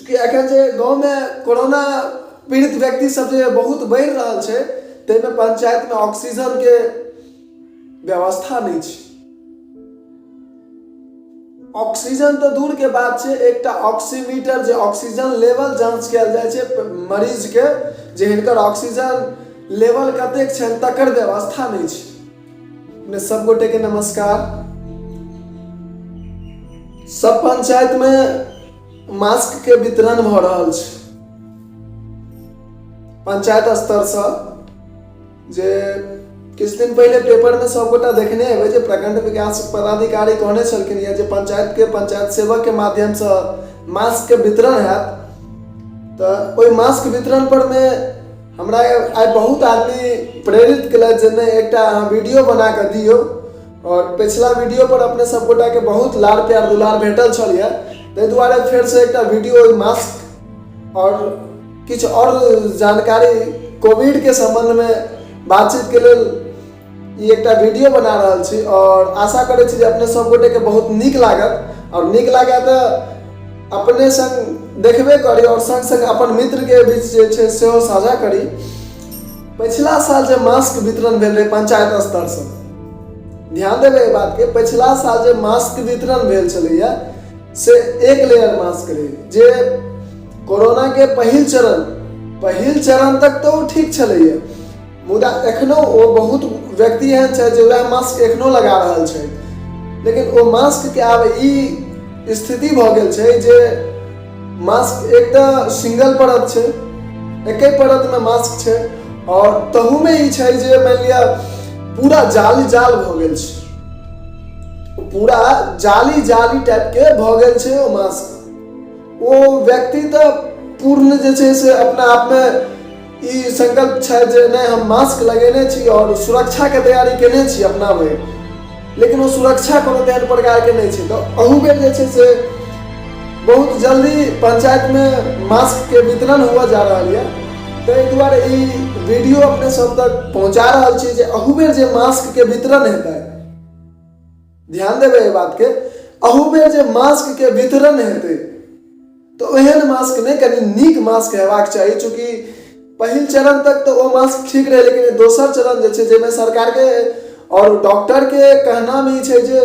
चूँकि एखन जे गाँव में कोरोना पीड़ित व्यक्ति सब जे बहुत बढ़ि रहल छै, ताहिमे पंचायत में ऑक्सीजन के व्यवस्था नहीं छै। ऑक्सीजन तो दूर के बात छै, एकटा ऑक्सीमीटर जे ऑक्सीजन लेवल जांच कयल जाइ छै मरीज के, जे हिनकर ऑक्सीजन लेवल कतेक छनि तकर व्यवस्था नहीं छै। अपने सब गोटे के नमस्कार। सब पंचायत में मास्क के वितरण भ रहल छै। पंचायत स्तर से जे किछ दिन पहले पेपर में सब गोटा देखने हेबै जे प्रखंड विकास पदाधिकारी कहने छलखिन जे पंचायत सेवक के माध्यम से मास्क के वितरण हैत। तो ओई मास्क वितरण पर में हमरा आइ बहुत आदमी प्रेरित केलथि जे नहि एकटा अहाँ वीडियो बना के दियौ, और पिछला वीडियो पर अपने सब गोटा के बहुत लाड़ प्यार दुलार भेटल छल है, ताहि दुआरे फेर से एकटा वीडियो मास्क और किछ और जानकारी कोविड के संबंध में बातचीत के लेल ई एकटा वीडियो बना रहल छी, और आशा करै छी जे अपने सब गोटे के बहुत नीक लागत। और नीक लागे तो अपने संग देखबे करी और संग संग अपन मित्र के बीच जे छै सेहो साझा करी। पिछला साल जे मास्क वितरण भेल रहे पंचायत स्तर से, ध्यान देबै एहि बात के, पिछला साल जे मास्क वितरण भेल छलैया से 1 लेयर मास्क रहे, जे कोरोना के पहिल चरण तक तो ठीक छलैया, मुदा एखनो ओ बहुत व्यक्ति एहन छै जे वह मास्क एखनो लगा रहल छै। लेकिन वो मास्क के आब ई स्थिति भ गेल छै जे मास्क एकटा सिंगल परत छै, एके परत में मास्क छै, और तहू में ई छै जे मान लिया पूरा जाली भ गेल छै, पूरा जाली टाइप के भ गेल छै ओ मास्क। वो व्यक्ति तो पूर्ण जे छै से अपना आप में ई संकल्प छै जे नहीं हम मास्क लगेने छी और सुरक्षा के तैयारी केने छी अपना में, लेकिन वो सुरक्षा कोनो तेहन प्रकार के नहीं छै। तो अहू बेर जे छै से बहुत जल्दी पंचायत में मास्क के वितरण हुआ जा रहा है, ताहि दुआरे ई वीडियो अपने सब तक पहुंचा रहल छी जे अहू बेर जे मास्क के वितरण हेतै, ध्यान देबै एहि बात के, अहू बेर जे मास्क के वितरण हेतै तो एहन मास्क नहीं, कनी नीक मास्क हेबाक चाही। चूँकि पहिल चरण तक तो वो मास्क ठीक रहे, लेकिन दोसर चरण जे छै जेमे सरकार के और डॉक्टर के कहना में छै जे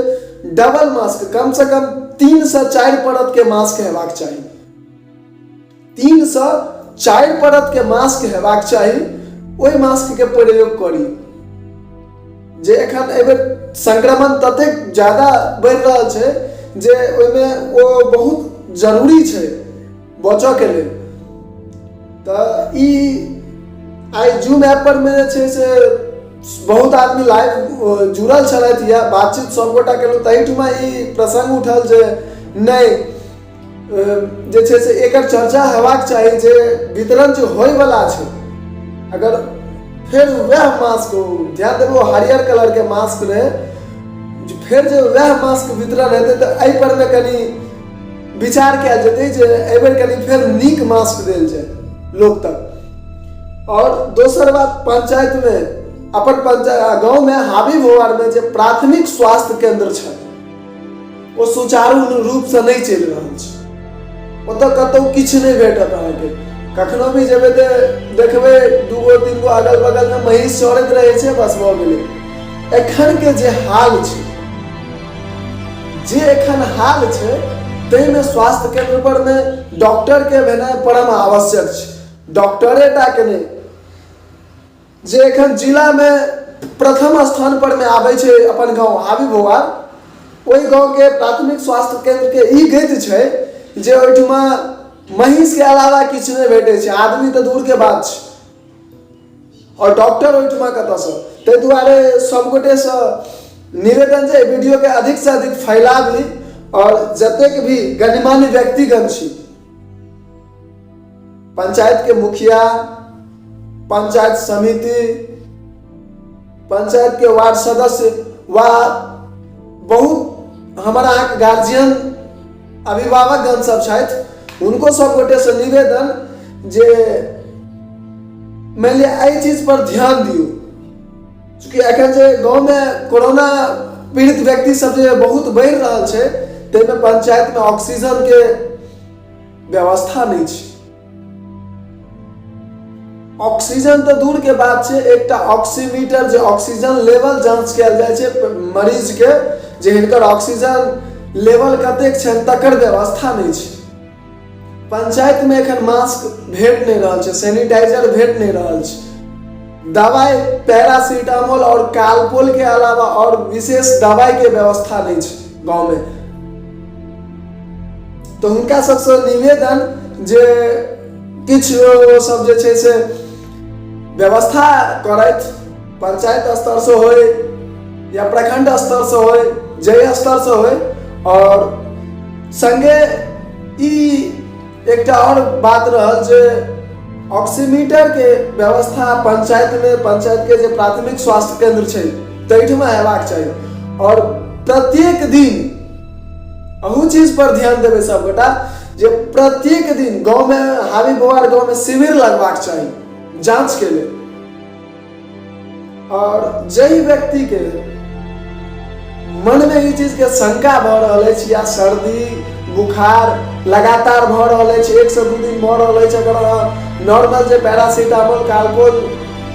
डबल मास्क, कम से कम 3 से 4 परत के मास्क हेबाक चाही, 3 से 4 परत के मास्क हेबाक चाही। ओई मास्क के प्रयोग करी जे एखन एबे संक्रमण ततेक ज्यादा बढ़ि रहल छै जे ओइमे ओ बहुत जरूरी छै बचऽ के लेल। तो ई आई जूम ऐप पर में छै से बहुत आदमी लाइव जुड़ल छलथि या बातचीत सब गोटा केलहुँ, तहिठुमा ई प्रसंग उठल जे नहीं जे छै से एकर चर्चा हेबाक चाही जे वितरण जो होय वाला छै, अगर फिर वह मास्क हो, ध्यान देबो हरियर कलर के मास्क रहे, फिर जो वह मास्क वितरण हेतै तो एहि पर में कनी विचार कयल जेतै जे एहि बेर कनी फिर नीक मास्क देल जाय लोग तक। और दोसर बात, पंचायत में अपन पंचायत गाँव में हावी भोवार में जे प्राथमिक स्वास्थ्य केंद्र छै वो सुचारू रूप से नहीं चलि रहल छै, ओतऽ कतौ किछ नहीं भेटत अहाँके। कखनो भी जेबै तऽ देखबै 2-3 गो अगल बगल में महीष चरैत रहै छै, बस भऽ गेलै। एखन के जे हाल छै, ताहि में स्वास्थ्य केंद्र पर में डॉक्टर के भेनाइ परम आवश्यक छै। डॉक्टरे टा के नहीं, जे एखन जिला में प्रथम स्थान पर में आबै छै अपन गाँव हावी भोवार, ओहि गाँव के प्राथमिक स्वास्थ्य केंद्र के ई गति छै जे ओहिठुमा महीष के अलावा किछ नहीं भेटै छै, आदमी तो दूर के बात छै, और डॉक्टर ओहिठुमा कतऽ सँ। ताहि दुआरे सब गोटे से निवेदन छै वीडियो के अधिक से अधिक फैलाव ली, और जतेक भी गणमान्य व्यक्तिगण छी, पंचायत के मुखिया, पंचायत समिति, पंचायत के वार्ड सदस्य वा बहुत हमारा अहाँके गार्जियन अभिभावक गण सब छथि, उनको सब गोटे से निवेदन जे मानि लिअ एहि चीज पर ध्यान दियौ। चूँकि एखन जे गाँव में कोरोना पीड़ित व्यक्ति सब जे बहुत बढ़ि रहल छै, ताहिमे पंचायत में ऑक्सीजन के व्यवस्था नहीं छै। ऑक्सीजन तो दूर के बात छै, एकटा ऑक्सीमीटर जे ऑक्सीजन लेवल जांच कयल जाइ छै मरीज के, जे हिनकर ऑक्सीजन लेवल कतेक छनि तकर व्यवस्था नहीं छै। पंचायत में एखन मास्क भेट नहीं रहल छै, सैनिटाइजर भेट नहीं रहल छै। दवाई पैरासीटामोल और कालपोल के अलावा और विशेष दवाई के व्यवस्था नहीं छै गाँव में। तो हुनका सबसे निवेदन जे किछ सब जे छै से व्यवस्था करैत, पंचायत स्तर से होय या प्रखंड स्तर से होय, जय स्तर से होय। और संगे एकटा और बात रहल जे ऑक्सीमीटर के व्यवस्था पंचायत में, पंचायत के जे प्राथमिक स्वास्थ्य केंद्र छै तैठमा हेबाक चाहिए। और प्रत्येक दिन अहू चीज पर ध्यान देवे सब गोटा, जे प्रत्येक दिन गांव में हावी बोआर गांव में शिविर लगवाक चाहिए जांच के लिए। और जई व्यक्ति के मन में ई चीज के शंका भ रहल है या सर्दी बुखार लगातार भ रहल है, 1 से 2 दिन भ रहल है, अगर नॉर्मल जे पैरासीटामोल कालपोल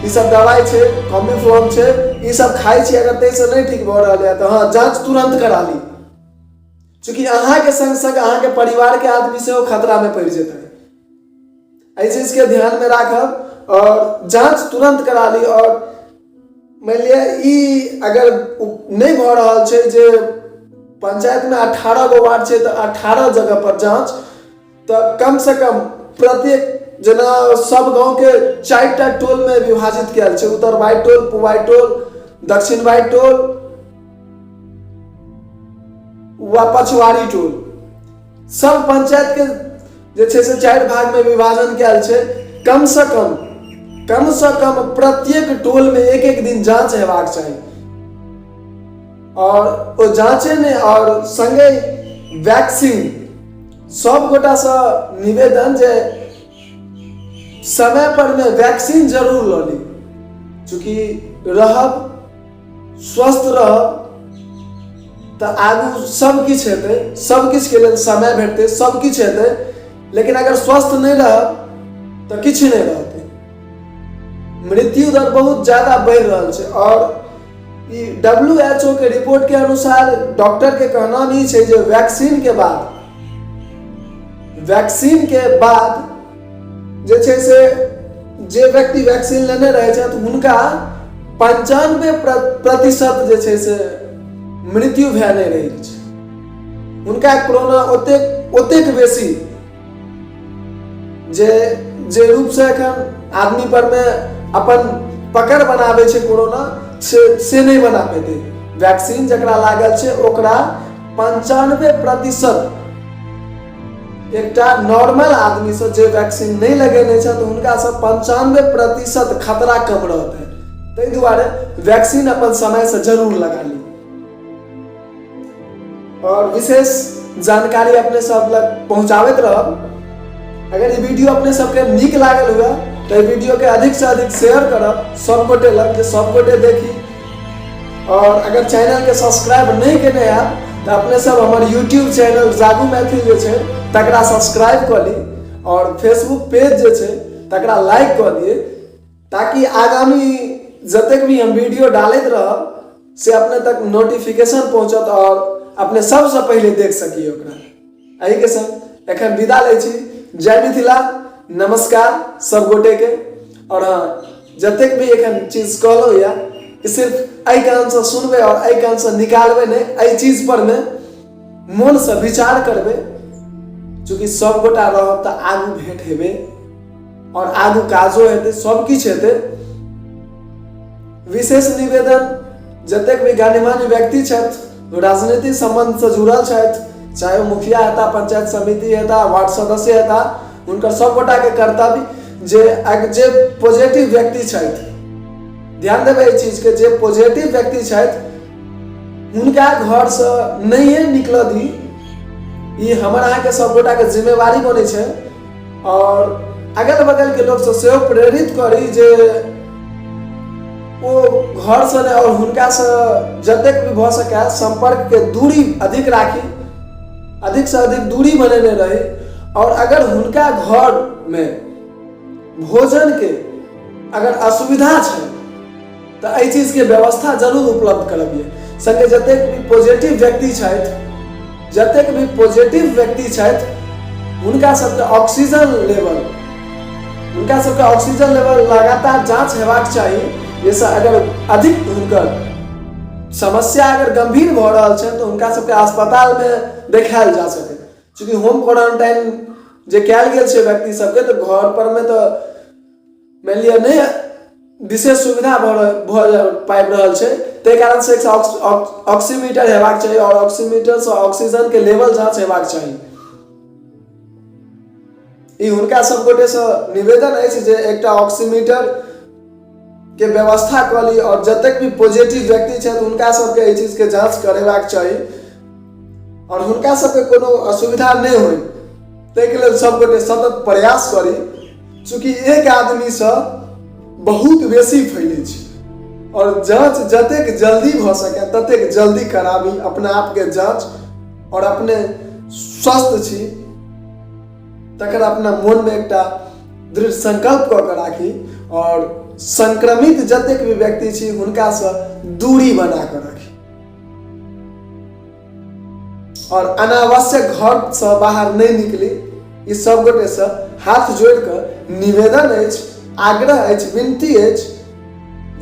ई सब दवाई छै, कॉम्बिफ्लॉम छै, ई सब खाई छी, अगर तै से नहीं ठीक भ रहल है तो हाँ जांच तुरंत करा ली, क्योंकि अहाँ के संग संग अहाँ के परिवार के आदमी से खतरा में पड़ जेतै। एहि चीज के ध्यान में राखब और जांच तुरंत करा ली। और मान लिया ई अगर नहीं भ रहल छै, जे पंचायत में 18 गो वार्ड छै तो 18 जगह पर जांच, तो कम से कम प्रत्येक जना सब गांव के 4टा टोल में विभाजित किया छै, उत्तर बाई टोल, पुबाई टोल, दक्षिण बाई टोल व पछवाड़ी टोल, सब पंचायत के जे छै से 4 भाग में विभाजन किया छै। कम से कम प्रत्येक टोल में 1-1 दिन जांच हेबाक चाहिए। और वो जांचे ने और संगे वैक्सीन सब गोटा से निवेदन जे समय पर में वैक्सीन जरूर ल ली, चूंकि रहब स्वस्थ रहब तो आगू सब किछ हेतै, सब किछ के लेल समय भेटतै, सब किछ हेतै। लेकिन अगर स्वस्थ नहीं रहब तो किछ नहीं रहतै। मृत्यु दर बहुत ज्यादा बढ़ रहल छै। और WHO के रिपोर्ट के अनुसार डॉक्टर के कहना नहीं छै जे वैक्सीन के बाद जे छै से जे व्यक्ति वैक्सीन लेने रहे छै तो हुनका 95% जे छै से मृत्यु भय नहीं रही छै। हुनका कोरोना ओतेक बेसी जे रूप से एखन आदमी पर में अपन पकड़ बनावे छै कोरोना से नहीं बना पेते। वैक्सीन जकरा लागल छै ओकरा 95% एकटा नॉर्मल आदमी से जे वैक्सीन नहीं लगेने छै तो हुनका से 95% खतरा कम रहते। ताहि दुआरे वैक्सीन अपन समय से जरूर लगा ली। और विशेष जानकारी अपने सब लग पहुंचावत रहब। अगर ये वीडियो अपने सबके नीक लागल हुआ तो वीडियो के अधिक से अधिक शेयर करब सब गोटे लग, सब गोटे देखी। और अगर चैनल के सब्सक्राइब नहीं केने है तो अपने सब हमारे यूट्यूब चैनल जागू मैथिल जे छै तकरा सब्सक्राइब कर ली और फेसबुक पेज जे छै तकरा लाइक कर दिए, ताकि आगामी जतेक भी हम वीडियो डालैत रहब से अपने तक नोटिफिकेशन पहुंचत और अपने सबसे पहले देख सकिए ओकरा। एहि के संग एखन विदा लै छी। जय मिथिला, नमस्कार सब गोटे के। और हाँ, जतेक भी एखन चीज कहलो या कि सिर्फ एहि कान से सुनबे और एहि कान से निकालबे नहीं, एहि चीज पर में मन से विचार करबे, चूंकि सब गोटा रहब तो आगू भेंट हेबे और आगू काजो हेतै, सब किछ हेतै। विशेष निवेदन जतेक भी गणमान्य व्यक्ति छथि, राजनीति संबंध से जुड़ल छथि, चाहे मुखिया हेता, पंचायत समिति हेता, वार्ड सदस्य हेता, उनकर सब गोटा के कर्तव्य जे पॉजिटिव व्यक्ति छथि, ध्यान देवे इस चीज के, जे पॉजिटिव व्यक्ति छथि उनका घर से नहीं निकल दी। ये हमर अहाँ के सब गोटा के जिम्मेवारी बने छै। और अगल बगल के लोग से प्रेरित करी जे वो घर से और हुनका से जतेक भी भ सके संपर्क के दूरी अधिक राखी, अधिक से अधिक दूरी बनेने रही। और अगर हुनका घर में भोजन के अगर असुविधा है तो एहि चीज के व्यवस्था जरूर उपलब्ध करबिए। संगे जतेक भी पॉजिटिव व्यक्ति छथि, जतेक भी पॉजिटिव व्यक्ति छथि, हुनका सबके ऑक्सीजन लेवल लगातार जांच हेबाक चाही, जैसे अगर अधिक हुनकर समस्या अगर गंभीर भ रहल छै तो हुनका सबके अस्पताल में देखायल जा सके। चूँकि होम क्वारंटाइन जे कयल गेल छै व्यक्ति सबके, तो घर पर में तो मान लिअ नहीं विशेष सुविधा पाबि रहल छै, ताहि कारण से एक ऑक्सीमीटर हेबाक चाही और ऑक्सीमीटर से ऑक्सीजन के लेवल जांच हेबाक चाही। ई हुनका सब गोटे से निवेदन अछि जे एकटा ऑक्सीमीटर के व्यवस्था कऽ ली और जतेक भी पॉजिटिव व्यक्ति छथि हुनका सबके एहि चीज के जांच करेबाक चाही और हुनका सबके कोनो असुविधा नहीं होइ, ताहिके लेल सब गोटे सतत प्रयास करी। चूँकि एक आदमी से बहुत बेसी फैले छै और जांच जतेक जल्दी भ सके ततेक जल्दी कराबी, अपने आप के जांच, और अपने स्वस्थ छी तकर अपना मन में एकटा दृढ़ संकल्प कऽ के राखी और संक्रमित जतेक भी व्यक्ति छी हुनका से दूरी बना के राखी और अनावश्यक घर से बाहर नहीं निकली। ई सब गोटे से हाथ जोड़ कर निवेदन अछि, आग्रह अछि, विनती अछि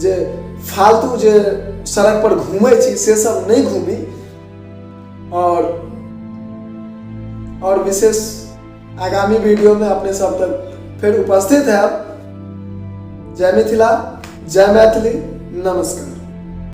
जे फालतू जे सड़क पर घूमे छी से सब नहीं घूमी और विशेष आगामी वीडियो में अपने सब तक फिर उपस्थित है। जय मिथिला, जय मैथिली, नमस्कार।